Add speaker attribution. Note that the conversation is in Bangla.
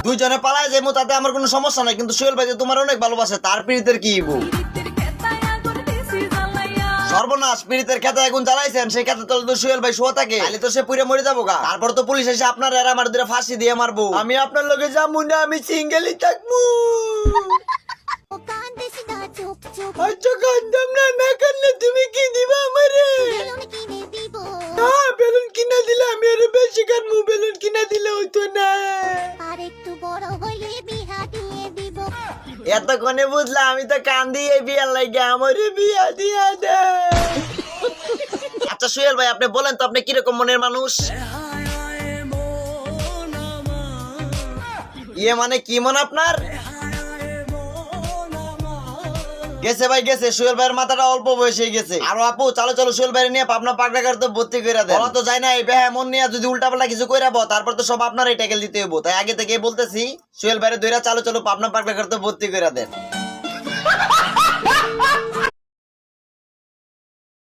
Speaker 1: দুইজনে পালায় যাইমু তাতে আমার কোনো সমস্যা নাই, কিন্তু সোহেল ভাই যে তোমার অনেক ভালোবাসে, তার পীড়িতের কি হইব? সর্বনাশ, পীড়িতের খেতে এখন জ্বালাইছেন, সেই খেতে তলে তো সোহেল ভাই শোয়া থাকে, তাহলে তো সে পুড়ে মরে যাবো গা। তারপর তো পুলিশ এসে আপনার আর আমার দুটো ফাঁসি দিয়ে মারবো। আমি আপনার লগে যাবো না, আমি সিঙ্গেলই থাকবো। আচ্ছা কান্দম না, না কান্দলে তুমি কি দিবা আমারে? হ্যাঁ, বেলুন কিনা দিলে আমি আরো বেশি কান্দবো, বেলুন কিনা দিলে হইতো না। এতক্ষণে বুঝলাম আমি তো কান্দি এই বিয়ার লাগে, আমারে বিয়া দিয়া দে। আচ্ছা সোহেল ভাই, আপনি বলেন তো আপনি কিরকম মনের মানুষ? ইয়ে মানে কি মন আপনার? গেছে ভাই গেছে, সোহেল ভাইয়ের মাথাটা অল্প বয়সে গেছে। আর আপু চলো চলো সোহেল ভাই নিয়ে পাবনা পাকড়াগার তো ভর্তি করে দেন। বলা তো যায় না এই বেহা মন নিয়ে যদি উল্টাপাল্টা কিছু কইরাবো তারপর তো সব আপনারই ট্যাকেল দিতে হইব, তাই আগে থেকে বলতেছি সোহেল ভাইয়ের দইরা চলো চলো পাবনা পাকড়াগার তো ভর্তি করে দেন।